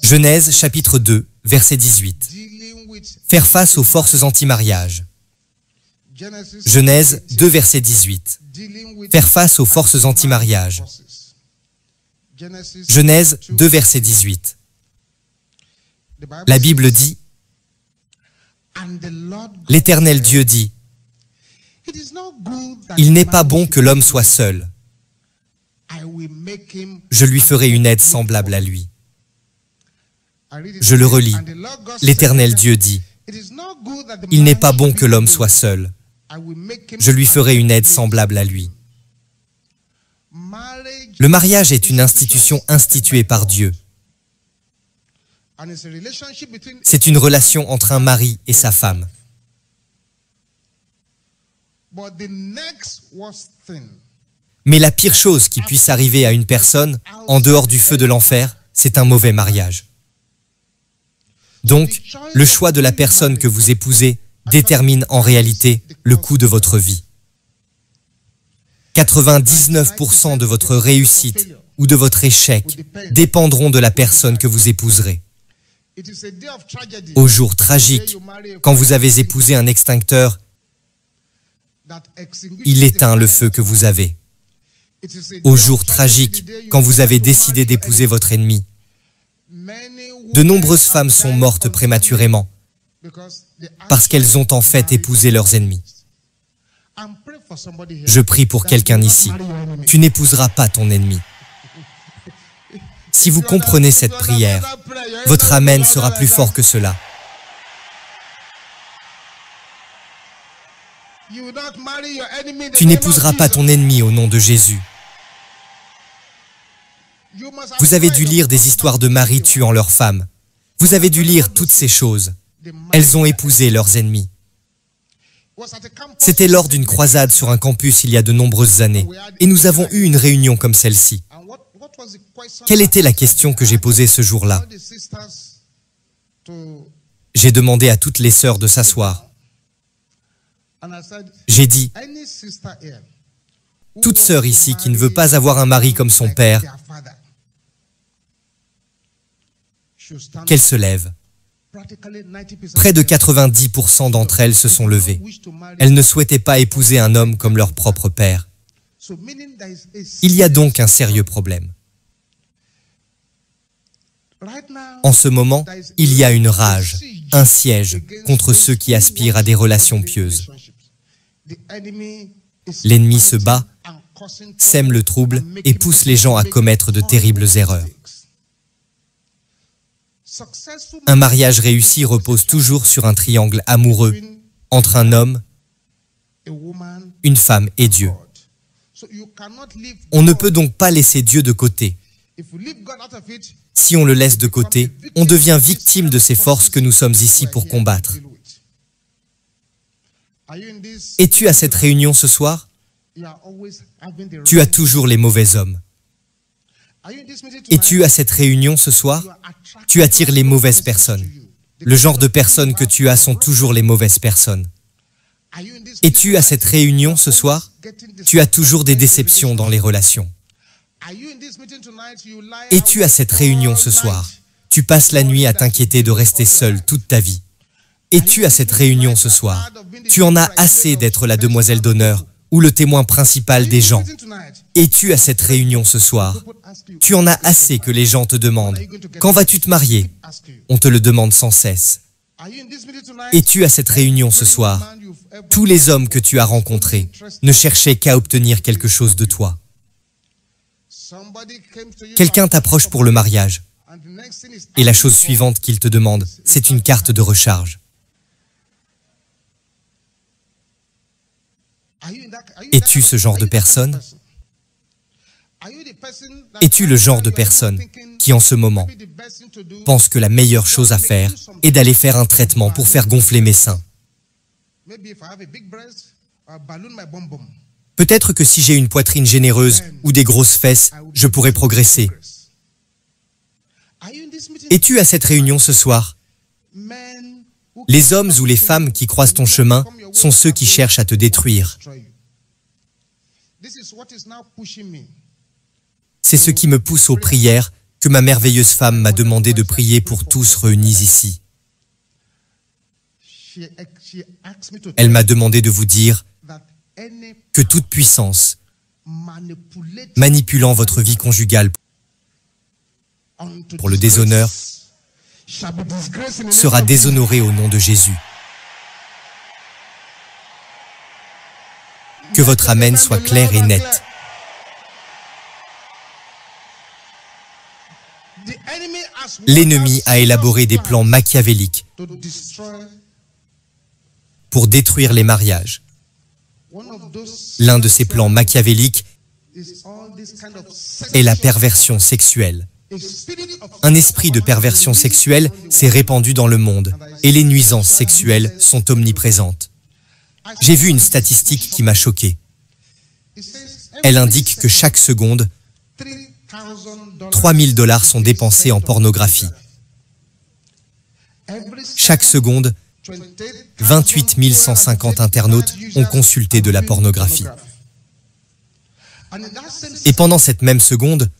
Genèse chapitre 2, verset 18. Faire face aux forces anti-mariage. Genèse 2, verset 18. Faire face aux forces anti-mariage. Genèse 2, verset 18. La Bible dit, l'Éternel Dieu dit, il n'est pas bon que l'homme soit seul. Je lui ferai une aide semblable à lui. Je le relis. L'Éternel Dieu dit, il n'est pas bon que l'homme soit seul. Je lui ferai une aide semblable à lui. Le mariage est une institution instituée par Dieu. C'est une relation entre un mari et sa femme. Mais la pire chose qui puisse arriver à une personne, en dehors du feu de l'enfer, c'est un mauvais mariage. Donc, le choix de la personne que vous épousez détermine en réalité le coût de votre vie. 99% de votre réussite ou de votre échec dépendront de la personne que vous épouserez. Au jour tragique, quand vous avez épousé un extincteur, il éteint le feu que vous avez. Au jour tragique, quand vous avez décidé d'épouser votre ennemi, de nombreuses femmes sont mortes prématurément parce qu'elles ont en fait épousé leurs ennemis. Je prie pour quelqu'un ici. Tu n'épouseras pas ton ennemi. Si vous comprenez cette prière, votre amen sera plus fort que cela. Tu n'épouseras pas ton ennemi au nom de Jésus. Vous avez dû lire des histoires de maris tuant leurs femmes. Vous avez dû lire toutes ces choses. Elles ont épousé leurs ennemis. C'était lors d'une croisade sur un campus il y a de nombreuses années, et nous avons eu une réunion comme celle-ci. Quelle était la question que j'ai posée ce jour-là? J'ai demandé à toutes les sœurs de s'asseoir. J'ai dit, toute sœur ici qui ne veut pas avoir un mari comme son père, qu'elle se lève. Près de 90% d'entre elles se sont levées. Elles ne souhaitaient pas épouser un homme comme leur propre père. Il y a donc un sérieux problème. En ce moment, il y a une rage, un siège contre ceux qui aspirent à des relations pieuses. L'ennemi se bat, sème le trouble et pousse les gens à commettre de terribles erreurs. Un mariage réussi repose toujours sur un triangle amoureux entre un homme, une femme et Dieu. On ne peut donc pas laisser Dieu de côté. Si on le laisse de côté, on devient victime de ces forces que nous sommes ici pour combattre. Es-tu à cette réunion ce soir? Tu as toujours les mauvais hommes. Es-tu à cette réunion ce soir? Tu attires les mauvaises personnes. Le genre de personnes que tu as sont toujours les mauvaises personnes. Es-tu à cette réunion ce soir? Tu as toujours des déceptions dans les relations. Es-tu à cette réunion ce soir? Tu passes la nuit à t'inquiéter de rester seul toute ta vie. Es-tu à cette réunion ce soir? Tu en as assez d'être la demoiselle d'honneur ou le témoin principal des gens. Es-tu à cette réunion ce soir? Tu en as assez que les gens te demandent « Quand vas-tu te marier ?» On te le demande sans cesse. Es-tu à cette réunion ce soir? Tous les hommes que tu as rencontrés ne cherchaient qu'à obtenir quelque chose de toi. Quelqu'un t'approche pour le mariage. Et la chose suivante qu'il te demande, c'est une carte de recharge. Es-tu ce genre de personne? Es-tu le genre de personne qui, en ce moment, pense que la meilleure chose à faire est d'aller faire un traitement pour faire gonfler mes seins? Peut-être que si j'ai une poitrine généreuse ou des grosses fesses, je pourrais progresser. Es-tu à cette réunion ce soir? Les hommes ou les femmes qui croisent ton chemin sont ceux qui cherchent à te détruire. C'est ce qui me pousse aux prières que ma merveilleuse femme m'a demandé de prier pour tous réunis ici. Elle m'a demandé de vous dire que toute puissance manipulant votre vie conjugale pour le déshonneur sera déshonorée au nom de Jésus. Que votre amen soit clair et net. L'ennemi a élaboré des plans machiavéliques pour détruire les mariages. L'un de ces plans machiavéliques est la perversion sexuelle. Un esprit de perversion sexuelle s'est répandu dans le monde et les nuisances sexuelles sont omniprésentes. J'ai vu une statistique qui m'a choqué. Elle indique que chaque seconde, 3 000 $ sont dépensés en pornographie. Chaque seconde, 28 150 internautes ont consulté de la pornographie. Et pendant cette même seconde,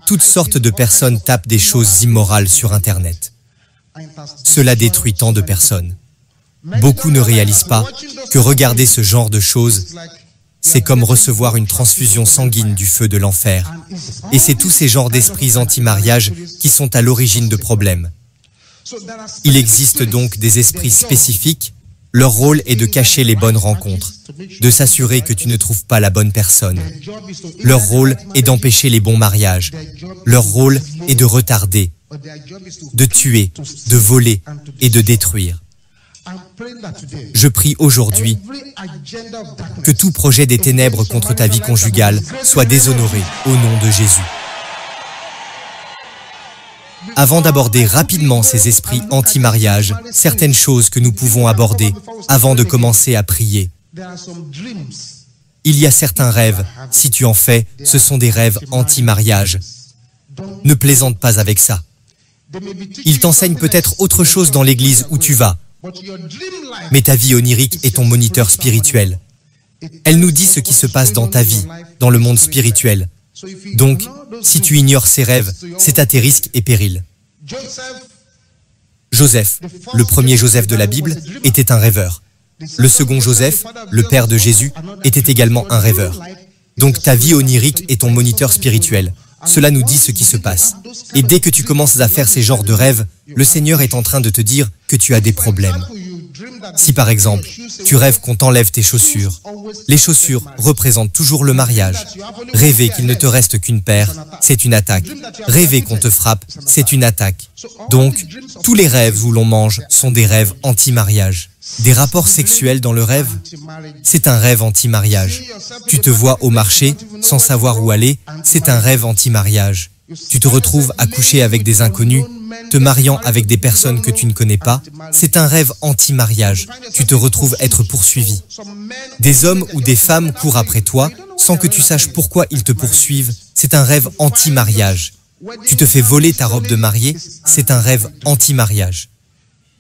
toutes sortes de personnes tapent des choses immorales sur Internet. Cela détruit tant de personnes. Beaucoup ne réalisent pas que regarder ce genre de choses, c'est comme recevoir une transfusion sanguine du feu de l'enfer. Et c'est tous ces genres d'esprits anti-mariage qui sont à l'origine de problèmes. Il existe donc des esprits spécifiques. Leur rôle est de cacher les bonnes rencontres, de s'assurer que tu ne trouves pas la bonne personne. Leur rôle est d'empêcher les bons mariages. Leur rôle est de retarder, de tuer, de voler et de détruire. Je prie aujourd'hui que tout projet des ténèbres contre ta vie conjugale soit déshonoré au nom de Jésus. Avant d'aborder rapidement ces esprits anti-mariage, certaines choses que nous pouvons aborder avant de commencer à prier. Il y a certains rêves, si tu en fais, ce sont des rêves anti-mariage. Ne plaisante pas avec ça. Ils t'enseignent peut-être autre chose dans l'église où tu vas, mais ta vie onirique est ton moniteur spirituel. Elle nous dit ce qui se passe dans ta vie, dans le monde spirituel. Donc, si tu ignores ces rêves, c'est à tes risques et périls. Joseph, le premier Joseph de la Bible, était un rêveur. Le second Joseph, le père de Jésus, était également un rêveur. Donc ta vie onirique est ton moniteur spirituel. Cela nous dit ce qui se passe. Et dès que tu commences à faire ces genres de rêves, le Seigneur est en train de te dire que tu as des problèmes. Si par exemple, tu rêves qu'on t'enlève tes chaussures, les chaussures représentent toujours le mariage. Rêver qu'il ne te reste qu'une paire, c'est une attaque. Rêver qu'on te frappe, c'est une attaque. Donc, tous les rêves où l'on mange sont des rêves anti-mariage. Des rapports sexuels dans le rêve, c'est un rêve anti-mariage. Tu te vois au marché sans savoir où aller, c'est un rêve anti-mariage. Tu te retrouves à coucher avec des inconnus, te mariant avec des personnes que tu ne connais pas, c'est un rêve anti-mariage. Tu te retrouves être poursuivi. Des hommes ou des femmes courent après toi sans que tu saches pourquoi ils te poursuivent, c'est un rêve anti-mariage. Tu te fais voler ta robe de mariée, c'est un rêve anti-mariage.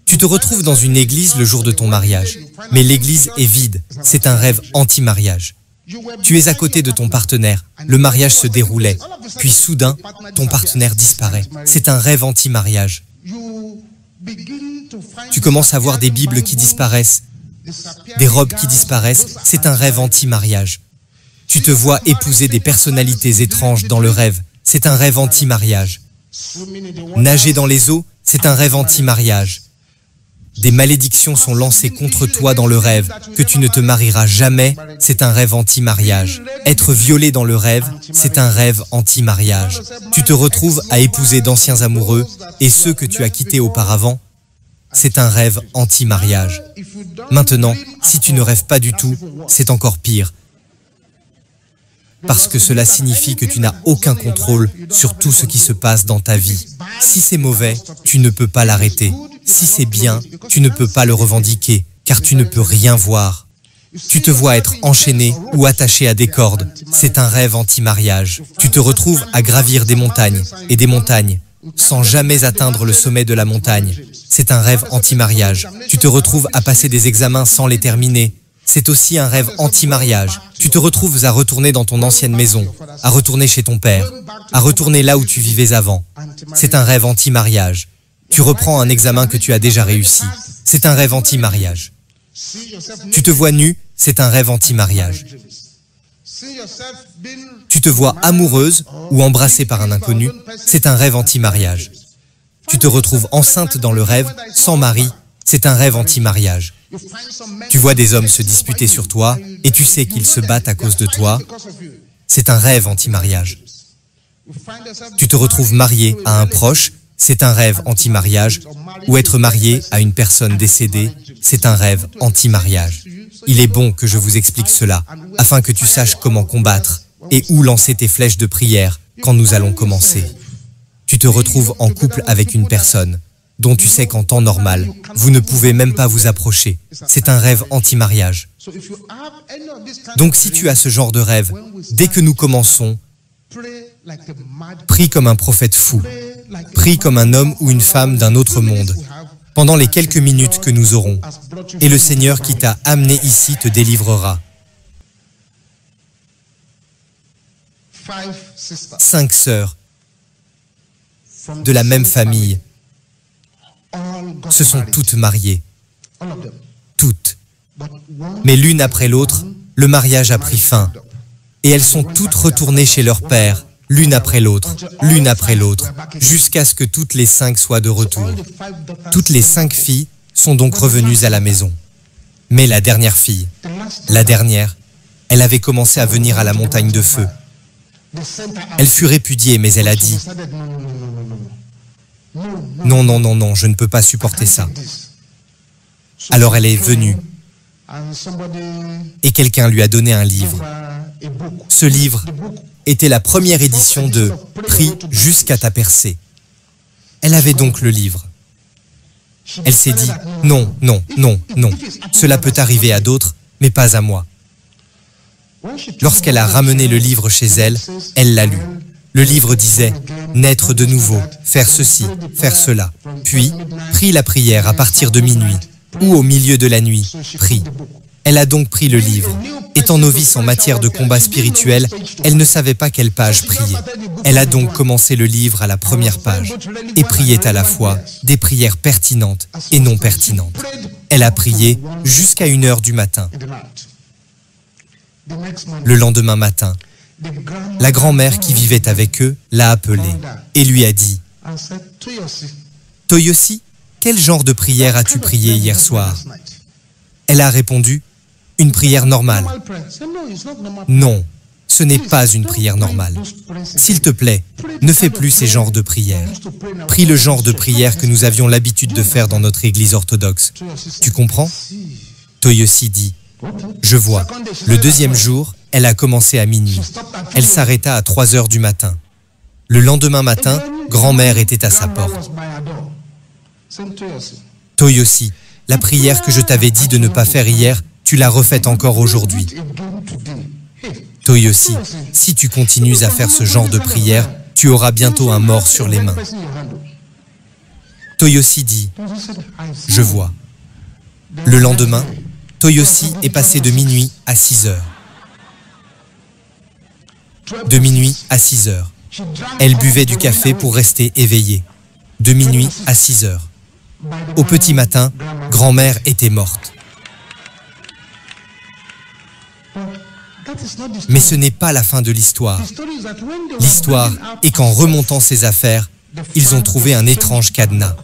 Tu te retrouves dans une église le jour de ton mariage, mais l'église est vide, c'est un rêve anti-mariage. Tu es à côté de ton partenaire, le mariage se déroulait, puis soudain, ton partenaire disparaît. C'est un rêve anti-mariage. Tu commences à voir des Bibles qui disparaissent, des robes qui disparaissent, c'est un rêve anti-mariage. Tu te vois épouser des personnalités étranges dans le rêve, c'est un rêve anti-mariage. Nager dans les eaux, c'est un rêve anti-mariage. Des malédictions sont lancées contre toi dans le rêve, que tu ne te marieras jamais, c'est un rêve anti-mariage. Être violé dans le rêve, c'est un rêve anti-mariage. Tu te retrouves à épouser d'anciens amoureux et ceux que tu as quittés auparavant, c'est un rêve anti-mariage. Maintenant, si tu ne rêves pas du tout, c'est encore pire. Parce que cela signifie que tu n'as aucun contrôle sur tout ce qui se passe dans ta vie. Si c'est mauvais, tu ne peux pas l'arrêter. Si c'est bien, tu ne peux pas le revendiquer, car tu ne peux rien voir. Tu te vois être enchaîné ou attaché à des cordes. C'est un rêve anti-mariage. Tu te retrouves à gravir des montagnes et des montagnes, sans jamais atteindre le sommet de la montagne. C'est un rêve anti-mariage. Tu te retrouves à passer des examens sans les terminer. C'est aussi un rêve anti-mariage. Tu te retrouves à retourner dans ton ancienne maison, à retourner chez ton père, à retourner là où tu vivais avant. C'est un rêve anti-mariage. Tu reprends un examen que tu as déjà réussi. C'est un rêve anti-mariage. Tu te vois nu, c'est un rêve anti-mariage. Tu te vois amoureuse ou embrassée par un inconnu, c'est un rêve anti-mariage. Tu te retrouves enceinte dans le rêve, sans mari, c'est un rêve anti-mariage. Tu vois des hommes se disputer sur toi et tu sais qu'ils se battent à cause de toi, c'est un rêve anti-mariage. Tu te retrouves marié à un proche, c'est un rêve anti-mariage, ou être marié à une personne décédée, c'est un rêve anti-mariage. Il est bon que je vous explique cela, afin que tu saches comment combattre et où lancer tes flèches de prière quand nous allons commencer. Tu te retrouves en couple avec une personne dont tu sais qu'en temps normal, vous ne pouvez même pas vous approcher. C'est un rêve anti-mariage. Donc si tu as ce genre de rêve, dès que nous commençons, prie comme un prophète fou, prie comme un homme ou une femme d'un autre monde, pendant les quelques minutes que nous aurons, et le Seigneur qui t'a amené ici te délivrera. 5 sœurs de la même famille se sont toutes mariées, toutes. Mais l'une après l'autre, le mariage a pris fin, et elles sont toutes retournées chez leur père, l'une après l'autre, jusqu'à ce que toutes les 5 soient de retour. Toutes les 5 filles sont donc revenues à la maison. Mais la dernière fille, elle avait commencé à venir à la montagne de feu. Elle fut répudiée, mais elle a dit « Non, non, non, non, je ne peux pas supporter ça. » Alors elle est venue et quelqu'un lui a donné un livre. Ce livre était la première édition de « Prie jusqu'à ta percée ». Elle avait donc le livre. Elle s'est dit « Non, non, non, non, cela peut arriver à d'autres, mais pas à moi. » Lorsqu'elle a ramené le livre chez elle, elle l'a lu. Le livre disait « Naître de nouveau, faire ceci, faire cela. » Puis, prie la prière à partir de minuit ou au milieu de la nuit, prie. Elle a donc pris le livre. Étant novice en matière de combat spirituel, elle ne savait pas quelle page prier. Elle a donc commencé le livre à la première page et priait à la fois des prières pertinentes et non pertinentes. Elle a prié jusqu'à 1h du matin. Le lendemain matin, la grand-mère qui vivait avec eux l'a appelée et lui a dit « Toyosi, quel genre de prière as-tu prié hier soir ?» Elle a répondu « Une prière normale. » Non, ce n'est pas une prière normale. S'il te plaît, ne fais plus ces genres de prières. Prie le genre de prière que nous avions l'habitude de faire dans notre église orthodoxe. Tu comprends? Toyosi dit « Je vois. » Le deuxième jour, elle a commencé à minuit. Elle s'arrêta à 3h du matin. Le lendemain matin, grand-mère était à sa porte. Toyosi, la prière que je t'avais dit de ne pas faire hier, tu l'as refaite encore aujourd'hui. Toyosi, si tu continues à faire ce genre de prière, tu auras bientôt un mort sur les mains. Toyosi dit, je vois. Le lendemain, Toyosi est passé de minuit à 6h. De minuit à 6h. Elle buvait du café pour rester éveillée. De minuit à 6h. Au petit matin, grand-mère était morte. Mais ce n'est pas la fin de l'histoire. L'histoire est qu'en remontant ses affaires, ils ont trouvé un étrange cadenas.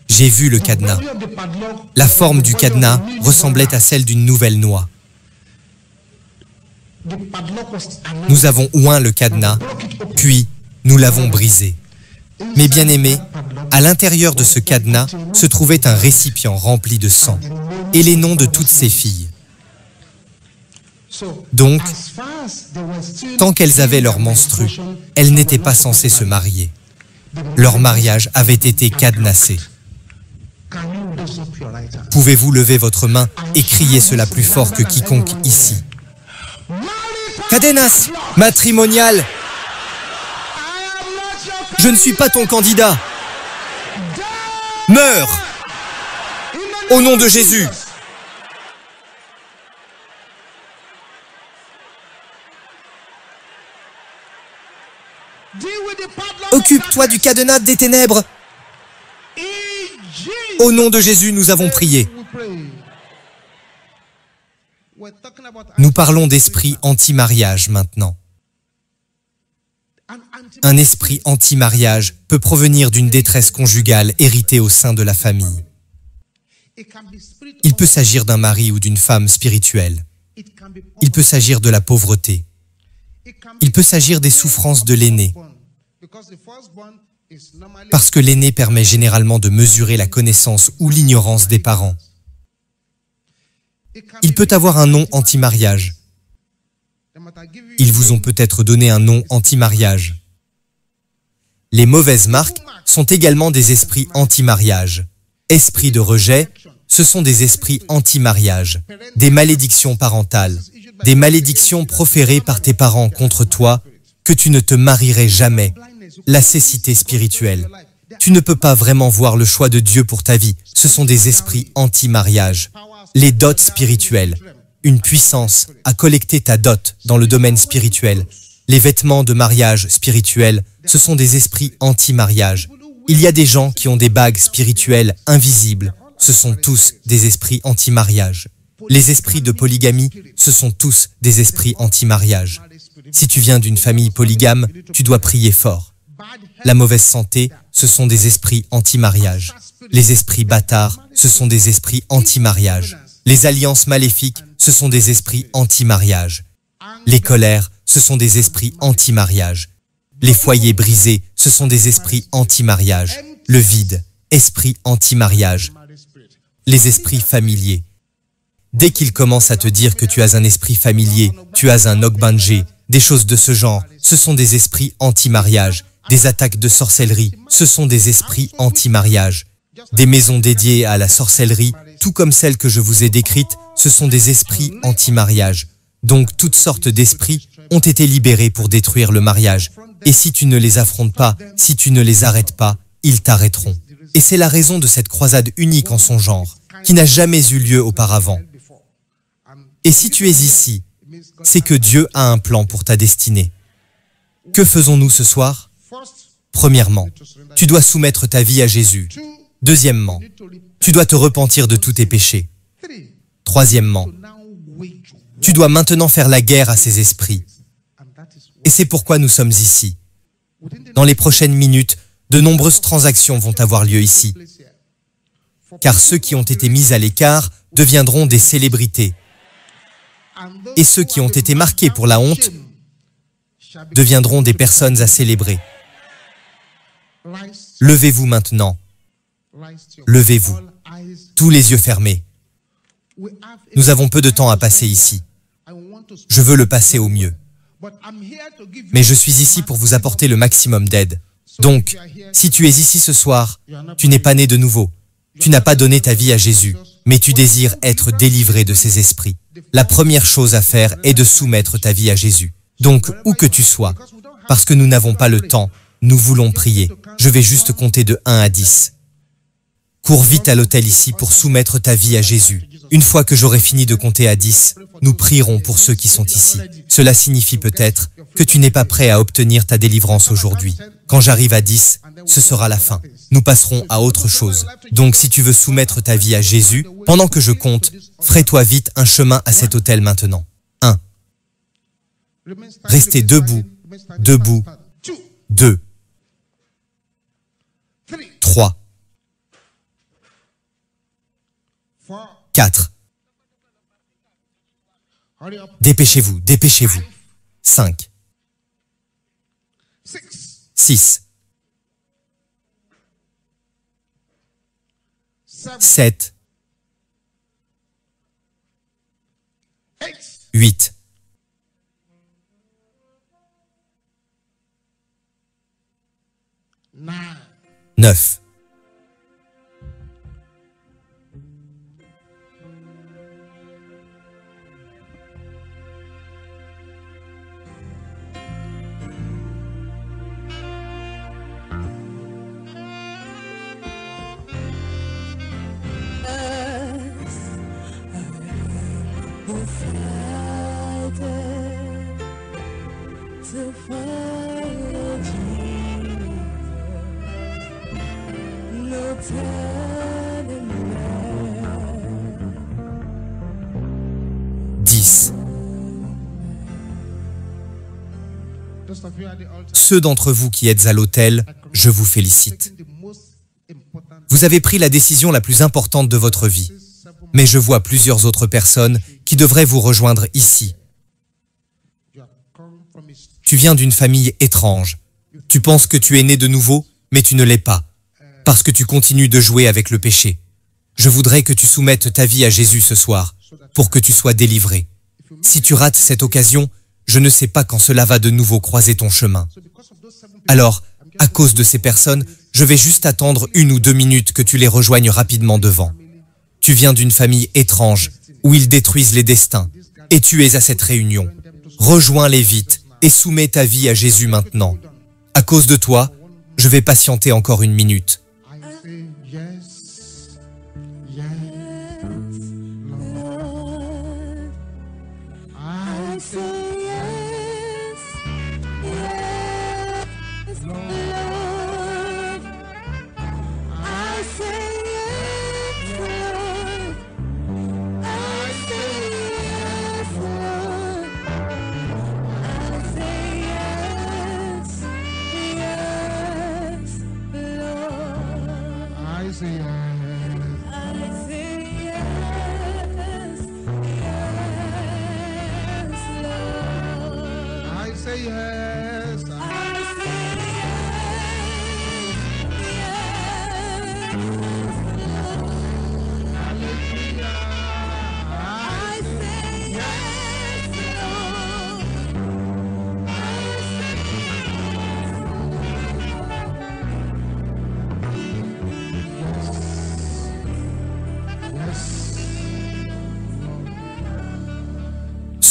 J'ai vu le cadenas. La forme du cadenas ressemblait à celle d'une nouvelle noix. Nous avons oint le cadenas, puis nous l'avons brisé. Mais bien aimé, à l'intérieur de ce cadenas se trouvait un récipient rempli de sang et les noms de toutes ses filles. Donc, tant qu'elles avaient leur menstru, elles n'étaient pas censées se marier. Leur mariage avait été cadenassé. Pouvez-vous lever votre main et crier cela plus fort que quiconque ici? Cadenas matrimonial. Je ne suis pas ton candidat. Meurs Au nom de Jésus. Occupe-toi du cadenas des ténèbres. Au nom de Jésus, nous avons prié. Nous parlons d'esprit anti-mariage maintenant. Un esprit anti-mariage peut provenir d'une détresse conjugale héritée au sein de la famille. Il peut s'agir d'un mari ou d'une femme spirituelle. Il peut s'agir de la pauvreté. Il peut s'agir des souffrances de l'aîné. Parce que l'aîné permet généralement de mesurer la connaissance ou l'ignorance des parents. Il peut avoir un nom anti-mariage. Ils vous ont peut-être donné un nom anti-mariage. Les mauvaises marques sont également des esprits anti-mariage. Esprits de rejet, ce sont des esprits anti-mariage. Des malédictions parentales, des malédictions proférées par tes parents contre toi, que tu ne te marierais jamais. La cécité spirituelle. Tu ne peux pas vraiment voir le choix de Dieu pour ta vie. Ce sont des esprits anti-mariage. Les dots spirituels. Une puissance à collecter ta dot dans le domaine spirituel. Les vêtements de mariage spirituels, ce sont des esprits anti-mariage. Il y a des gens qui ont des bagues spirituelles invisibles. Ce sont tous des esprits anti-mariage. Les esprits de polygamie, ce sont tous des esprits anti-mariage. Si tu viens d'une famille polygame, tu dois prier fort. La mauvaise santé, ce sont des esprits anti-mariage. Les esprits bâtards, ce sont des esprits anti-mariage. Les alliances maléfiques, ce sont des esprits anti-mariage. Les colères, ce sont des esprits anti-mariage. Les foyers brisés, ce sont des esprits anti-mariage. Le vide, esprit anti-mariage. Les esprits familiers. Dès qu'ils commencent à te dire que tu as un esprit familier, tu as un Ogbanje, des choses de ce genre, ce sont des esprits anti-mariage. Des attaques de sorcellerie, ce sont des esprits anti-mariage. Des maisons dédiées à la sorcellerie, tout comme celles que je vous ai décrites, ce sont des esprits anti-mariage. Donc toutes sortes d'esprits ont été libérés pour détruire le mariage. Et si tu ne les affrontes pas, si tu ne les arrêtes pas, ils t'arrêteront. Et c'est la raison de cette croisade unique en son genre, qui n'a jamais eu lieu auparavant. Et si tu es ici, c'est que Dieu a un plan pour ta destinée. Que faisons-nous ce soir? Premièrement, tu dois soumettre ta vie à Jésus. Deuxièmement, tu dois te repentir de tous tes péchés. Troisièmement, tu dois maintenant faire la guerre à ces esprits. Et c'est pourquoi nous sommes ici. Dans les prochaines minutes, de nombreuses transactions vont avoir lieu ici. Car ceux qui ont été mis à l'écart deviendront des célébrités. Et ceux qui ont été marqués pour la honte deviendront des personnes à célébrer. Levez-vous maintenant. Levez-vous. Tous les yeux fermés. Nous avons peu de temps à passer ici. Je veux le passer au mieux. Mais je suis ici pour vous apporter le maximum d'aide. Donc, si tu es ici ce soir, tu n'es pas né de nouveau. Tu n'as pas donné ta vie à Jésus, mais tu désires être délivré de ces esprits. La première chose à faire est de soumettre ta vie à Jésus. Donc, où que tu sois, parce que nous n'avons pas le temps, nous voulons prier. Je vais juste compter de 1 à 10. Cours vite à l'hôtel ici pour soumettre ta vie à Jésus. Une fois que j'aurai fini de compter à 10, nous prierons pour ceux qui sont ici. Cela signifie peut-être que tu n'es pas prêt à obtenir ta délivrance aujourd'hui. Quand j'arrive à 10, ce sera la fin. Nous passerons à autre chose. Donc si tu veux soumettre ta vie à Jésus, pendant que je compte, ferai-toi vite un chemin à cet hôtel maintenant. 1. Restez debout, debout. 2. 3. 4. Dépêchez-vous, dépêchez-vous. 5. 6. 7. 8. 9. 10. Ceux d'entre vous qui êtes à l'autel, je vous félicite. Vous avez pris la décision la plus importante de votre vie. Mais je vois plusieurs autres personnes qui devraient vous rejoindre ici. Tu viens d'une famille étrange. Tu penses que tu es né de nouveau, mais tu ne l'es pas, parce que tu continues de jouer avec le péché. Je voudrais que tu soumettes ta vie à Jésus ce soir, pour que tu sois délivré. Si tu rates cette occasion, je ne sais pas quand cela va de nouveau croiser ton chemin. Alors, à cause de ces personnes, je vais juste attendre 1 ou 2 minutes que tu les rejoignes rapidement devant. Tu viens d'une famille étrange, où ils détruisent les destins, et tu es à cette réunion. Rejoins-les vite et soumets ta vie à Jésus maintenant. À cause de toi, je vais patienter encore 1 minute.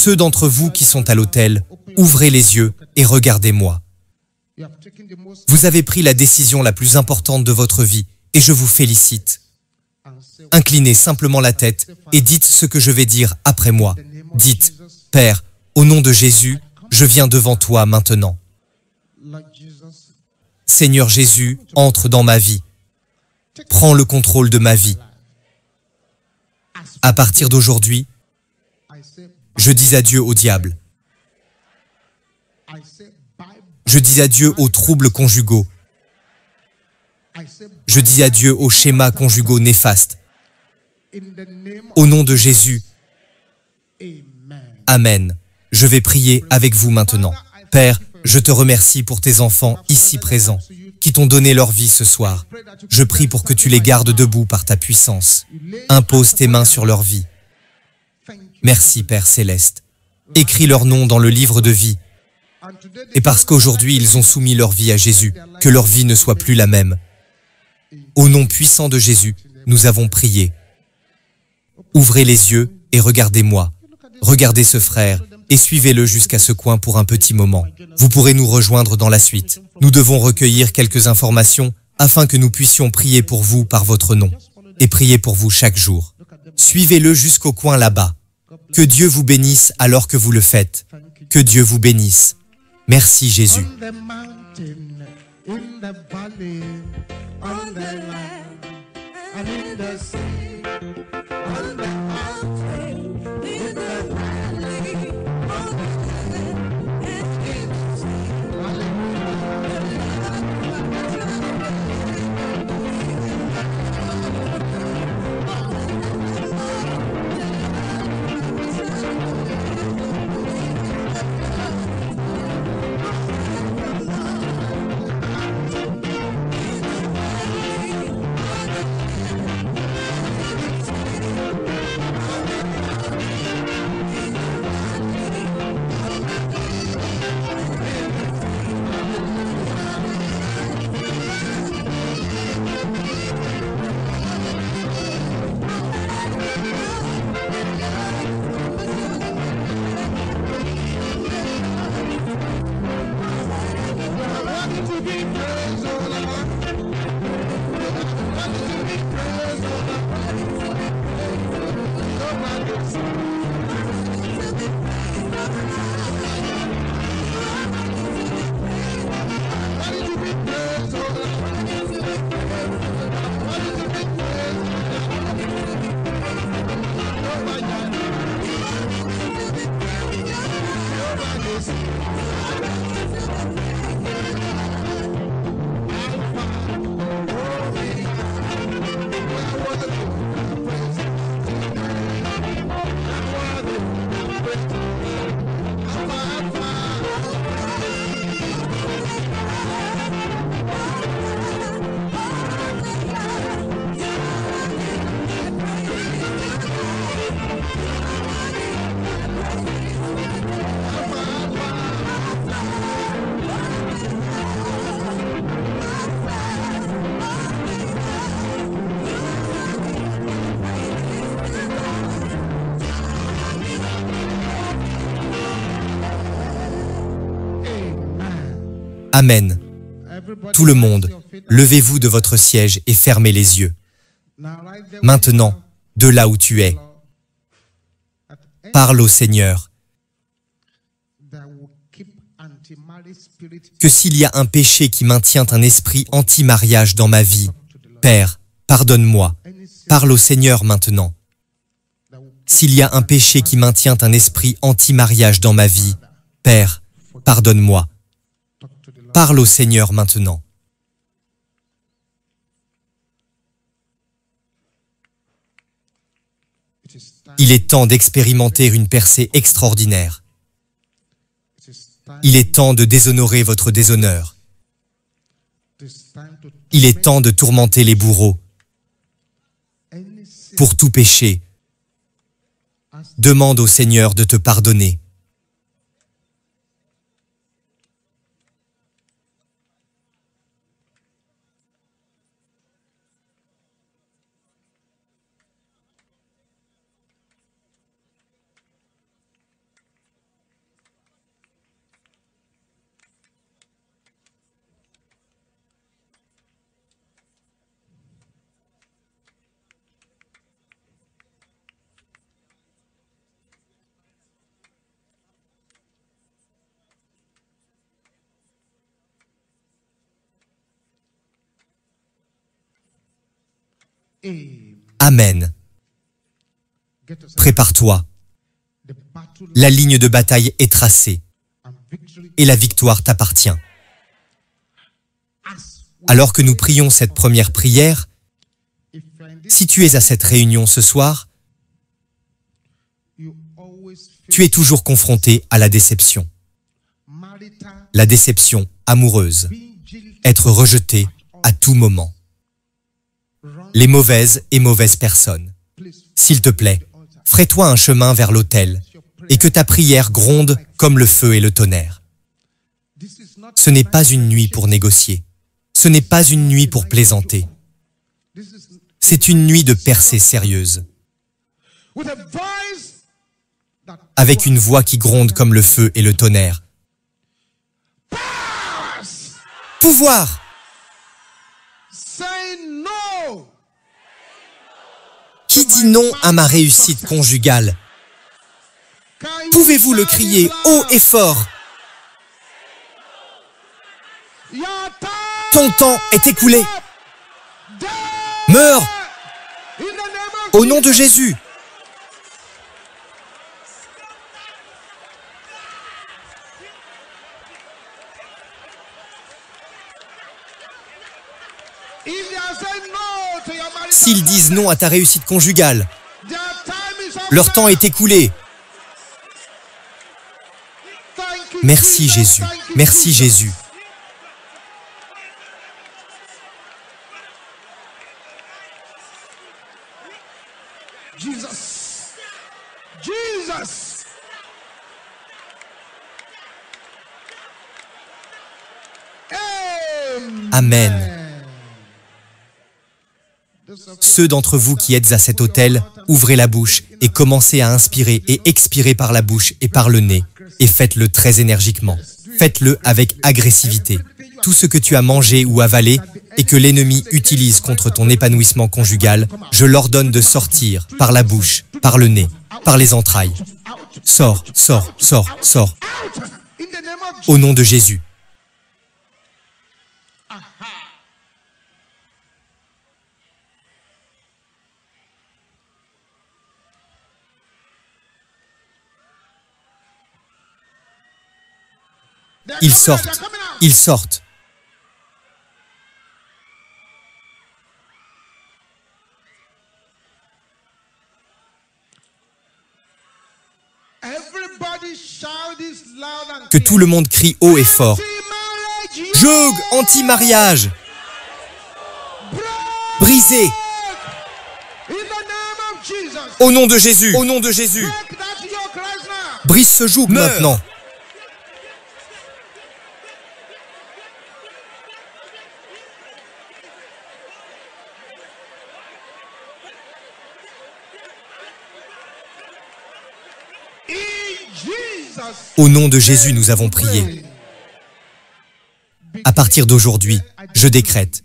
Ceux d'entre vous qui sont à l'autel, ouvrez les yeux et regardez-moi. Vous avez pris la décision la plus importante de votre vie et je vous félicite. Inclinez simplement la tête et dites ce que je vais dire après moi. Dites, Père, au nom de Jésus, je viens devant toi maintenant. Seigneur Jésus, entre dans ma vie. Prends le contrôle de ma vie. À partir d'aujourd'hui, je dis adieu au diable. Je dis adieu aux troubles conjugaux. Je dis adieu aux schémas conjugaux néfastes. Au nom de Jésus, Amen. Je vais prier avec vous maintenant. Père, je te remercie pour tes enfants ici présents, qui t'ont donné leur vie ce soir. Je prie pour que tu les gardes debout par ta puissance. Impose tes mains sur leur vie. Merci, Père Céleste. Écris leur nom dans le livre de vie. Et parce qu'aujourd'hui, ils ont soumis leur vie à Jésus, que leur vie ne soit plus la même. Au nom puissant de Jésus, nous avons prié. Ouvrez les yeux et regardez-moi. Regardez ce frère et suivez-le jusqu'à ce coin pour un petit moment. Vous pourrez nous rejoindre dans la suite. Nous devons recueillir quelques informations afin que nous puissions prier pour vous par votre nom et prier pour vous chaque jour. Suivez-le jusqu'au coin là-bas. Que Dieu vous bénisse alors que vous le faites. Que Dieu vous bénisse. Merci Jésus. Amen. Tout le monde, levez-vous de votre siège et fermez les yeux. Maintenant, de là où tu es, parle au Seigneur. Que s'il y a un péché qui maintient un esprit anti-mariage dans ma vie, Père, pardonne-moi. Parle au Seigneur maintenant. S'il y a un péché qui maintient un esprit anti-mariage dans ma vie, Père, pardonne-moi. Parle au Seigneur maintenant. Il est temps d'expérimenter une percée extraordinaire. Il est temps de déshonorer votre déshonneur. Il est temps de tourmenter les bourreaux. Pour tout péché, demande au Seigneur de te pardonner. Amen. Prépare-toi. La ligne de bataille est tracée et la victoire t'appartient. Alors que nous prions cette première prière, si tu es à cette réunion ce soir, tu es toujours confronté à la déception. La déception amoureuse. Être rejeté à tout moment. Les mauvaises et mauvaises personnes. S'il te plaît, ferai-toi un chemin vers l'autel et que ta prière gronde comme le feu et le tonnerre. Ce n'est pas une nuit pour négocier. Ce n'est pas une nuit pour plaisanter. C'est une nuit de percée sérieuse. Avec une voix qui gronde comme le feu et le tonnerre. Pouvoir! Qui dit non à ma réussite conjugale? Pouvez-vous le crier haut et fort? Ton temps est écoulé. Meurs! Au nom de Jésus! S'ils disent non à ta réussite conjugale, leur temps est écoulé. Merci Jésus, merci Jésus. Amen. Ceux d'entre vous qui êtes à cet autel, ouvrez la bouche et commencez à inspirer et expirer par la bouche et par le nez. Et faites-le très énergiquement. Faites-le avec agressivité. Tout ce que tu as mangé ou avalé et que l'ennemi utilise contre ton épanouissement conjugal, je l'ordonne de sortir par la bouche, par le nez, par les entrailles. Sors, sors, sors, sors. Au nom de Jésus. Ils sortent. Ils sortent. Que tout le monde crie haut et fort. Joug anti-mariage. Brisé. Au nom de Jésus. Au nom de Jésus. Brise ce joug maintenant. Au nom de Jésus, nous avons prié. À partir d'aujourd'hui, je décrète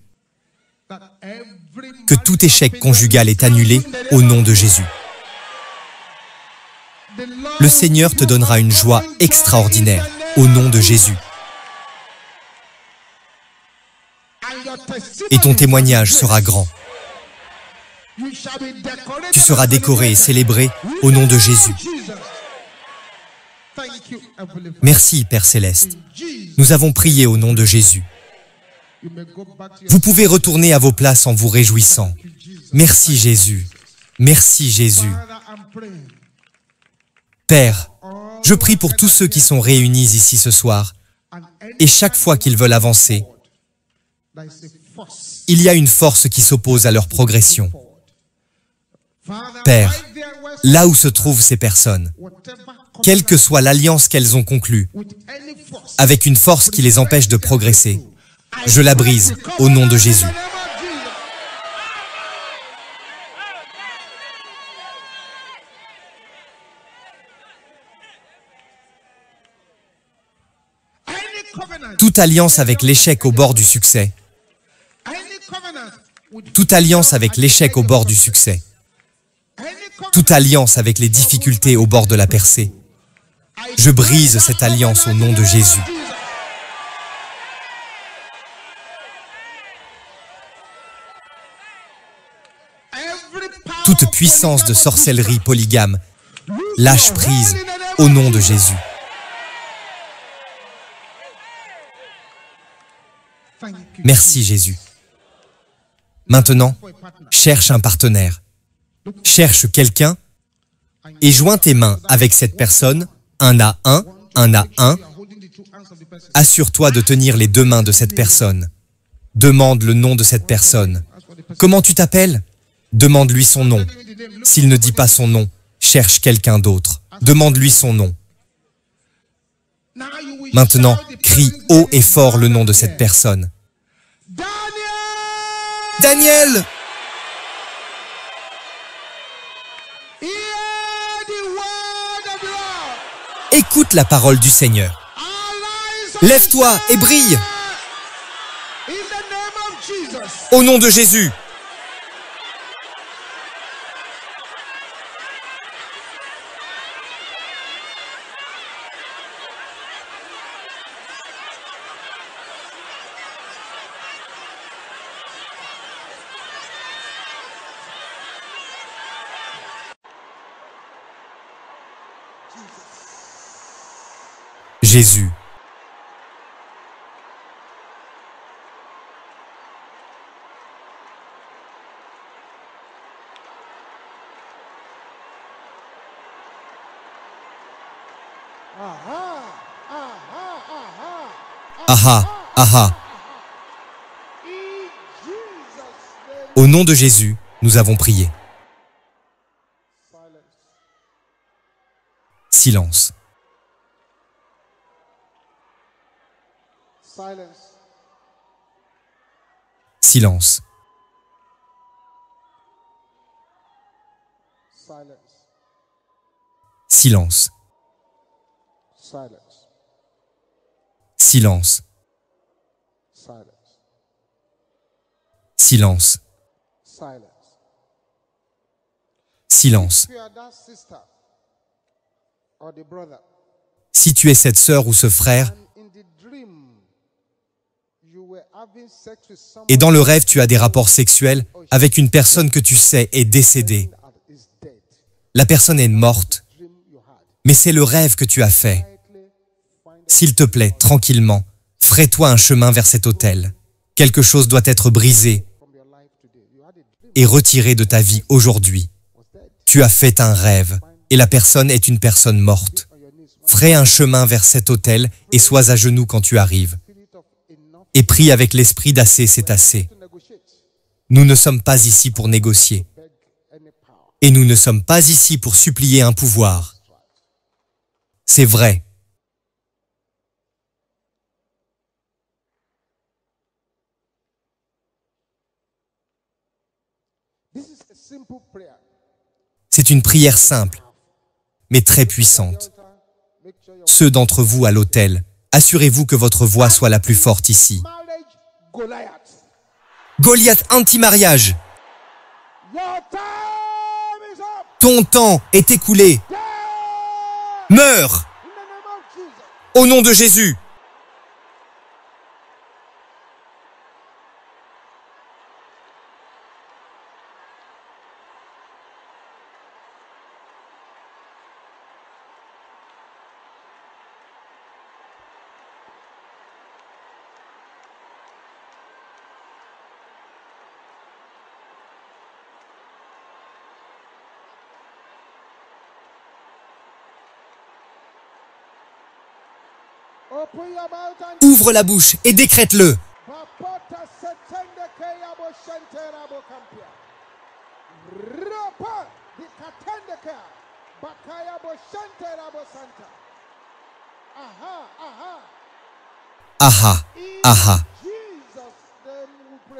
que tout échec conjugal est annulé au nom de Jésus. Le Seigneur te donnera une joie extraordinaire au nom de Jésus. Et ton témoignage sera grand. Tu seras décoré et célébré au nom de Jésus. Merci, Père Céleste. Nous avons prié au nom de Jésus. Vous pouvez retourner à vos places en vous réjouissant. Merci, Jésus. Merci, Jésus. Père, je prie pour tous ceux qui sont réunis ici ce soir, et chaque fois qu'ils veulent avancer, il y a une force qui s'oppose à leur progression. Père, là où se trouvent ces personnes, quelle que soit l'alliance qu'elles ont conclue, avec une force qui les empêche de progresser, je la brise au nom de Jésus. Toute alliance avec l'échec au bord du succès, toute alliance avec l'échec au bord du succès, toute alliance avec les difficultés au bord de la percée, je brise cette alliance au nom de Jésus. Toute puissance de sorcellerie polygame, lâche prise au nom de Jésus. Merci Jésus. Maintenant, cherche un partenaire. Cherche quelqu'un et joins tes mains avec cette personne, un à un, un à un. Assure-toi de tenir les deux mains de cette personne. Demande le nom de cette personne. Comment tu t'appelles? Demande-lui son nom. S'il ne dit pas son nom, cherche quelqu'un d'autre. Demande-lui son nom. Maintenant, crie haut et fort le nom de cette personne. Daniel! Écoute la parole du Seigneur. Lève-toi et brille. Au nom de Jésus. Jésus. Aha, aha. Au nom de Jésus, nous avons prié. Silence. Silence. Silence. Silence. Silence. Silence. Si tu es cette sœur ou ce frère, et dans le rêve tu as des rapports sexuels avec une personne que tu sais est décédée, la personne est morte, mais c'est le rêve que tu as fait. S'il te plaît, tranquillement, fraie-toi un chemin vers cet autel. Quelque chose doit être brisé et retiré de ta vie aujourd'hui. Tu as fait un rêve et la personne est une personne morte. Fraie un chemin vers cet autel et sois à genoux quand tu arrives. Et prie avec l'esprit d'assez, c'est assez. Nous ne sommes pas ici pour négocier. Et nous ne sommes pas ici pour supplier un pouvoir. C'est vrai. C'est une prière simple, mais très puissante. Ceux d'entre vous à l'autel, assurez-vous que votre voix soit la plus forte ici. Goliath anti-mariage. Ton temps est écoulé. Meurs au nom de Jésus. Ouvre la bouche et décrète-le. Aha, aha.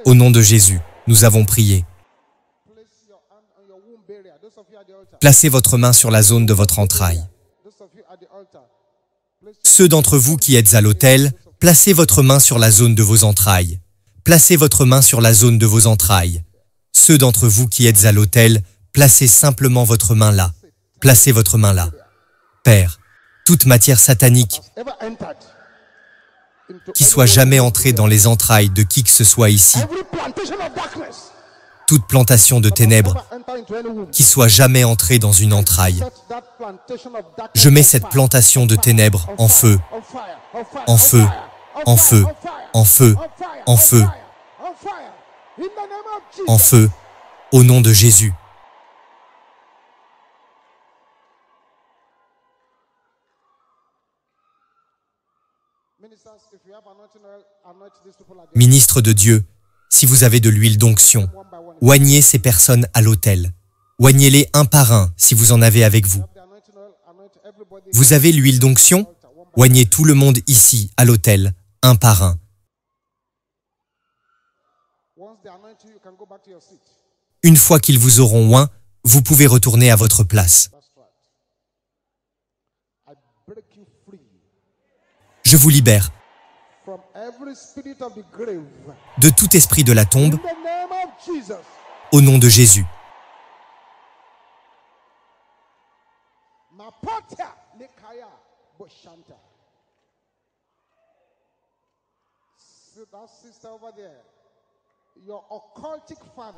Au nom de Jésus, nous avons prié. Placez votre main sur la zone de votre entraille. Ceux d'entre vous qui êtes à l'autel, placez votre main sur la zone de vos entrailles. Placez votre main sur la zone de vos entrailles. Ceux d'entre vous qui êtes à l'autel, placez simplement votre main là. Placez votre main là. Père, toute matière satanique qui soit jamais entrée dans les entrailles de qui que ce soit ici, toute plantation de ténèbres qui soit jamais entrée dans une entraille. Je mets cette plantation de ténèbres en feu, en feu, en feu, en feu, en feu, en feu, au nom de Jésus. Ministre de Dieu, si vous avez de l'huile d'onction, oignez ces personnes à l'autel. Oignez-les un par un si vous en avez avec vous. Vous avez l'huile d'onction? Oignez tout le monde ici, à l'autel, un par un. Une fois qu'ils vous auront oint, vous pouvez retourner à votre place. Je vous libère de tout esprit de la tombe au nom de Jésus.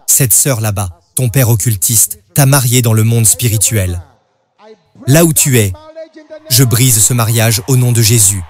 Cette sœur là-bas, ton père occultiste, t'a marié dans le monde spirituel. Là où tu es, je brise ce mariage au nom de Jésus.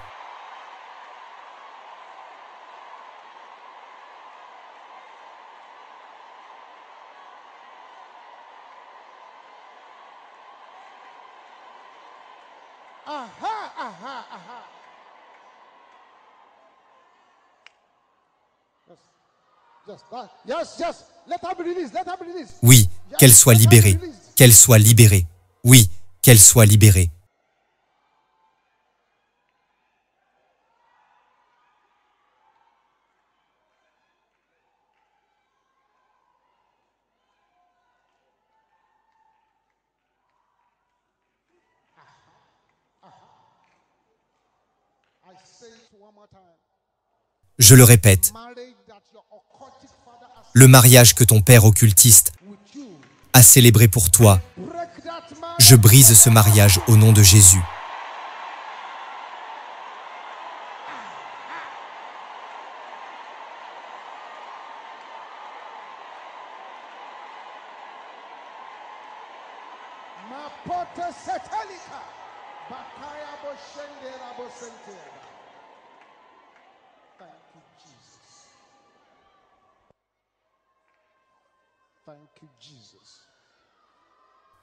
Oui, qu'elle soit libérée. Qu'elle soit libérée. Oui, qu'elle soit libérée. Je le répète, le mariage que ton père occultiste a célébré pour toi, je brise ce mariage au nom de Jésus.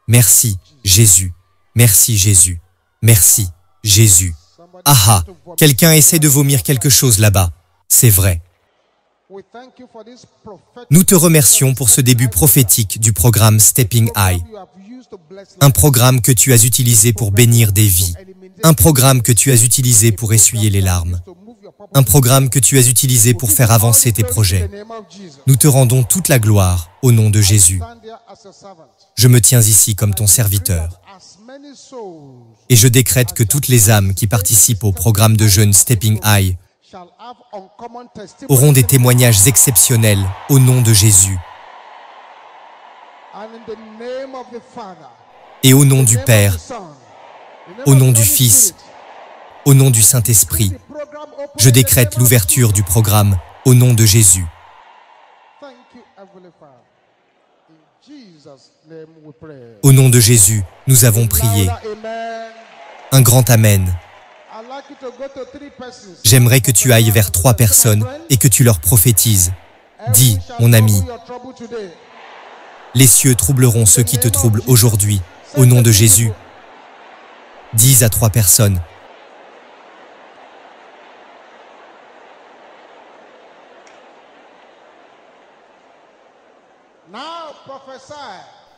Merci, Jésus. Merci, Jésus. Merci, Jésus. Ah ah, quelqu'un essaie de vomir quelque chose là-bas. C'est vrai. Nous te remercions pour ce début prophétique du programme Stepping High. Un programme que tu as utilisé pour bénir des vies. Un programme que tu as utilisé pour essuyer les larmes. Un programme que tu as utilisé pour faire avancer tes projets. Nous te rendons toute la gloire au nom de Jésus. Je me tiens ici comme ton serviteur. Et je décrète que toutes les âmes qui participent au programme de jeûne Stepping High auront des témoignages exceptionnels au nom de Jésus. Et au nom du Père, au nom du Fils, au nom du Saint-Esprit, je décrète l'ouverture du programme au nom de Jésus. Au nom de Jésus, nous avons prié. Un grand Amen. J'aimerais que tu ailles vers 3 personnes et que tu leur prophétises. Dis, mon ami, les cieux troubleront ceux qui te troublent aujourd'hui, au nom de Jésus. Dis à 3 personnes.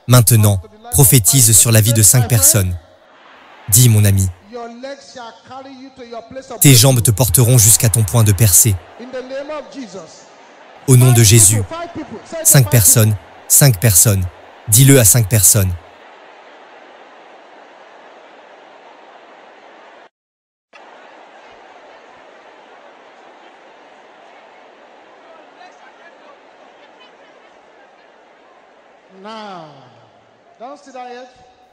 Maintenant, prophétise sur la vie de 5 personnes. Dis, mon ami, tes jambes te porteront jusqu'à ton point de percée. Au nom de Jésus, 5 personnes, 5 personnes. Dis-le à 5 personnes.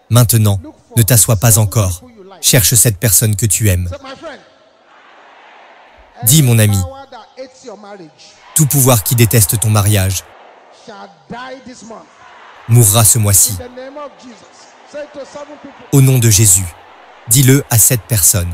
Maintenant, ne t'assois pas encore. Cherche cette personne que tu aimes. Dis, mon ami, tout pouvoir qui déteste ton mariage mourra ce mois-ci. Au nom de Jésus, dis-le à 7 personnes.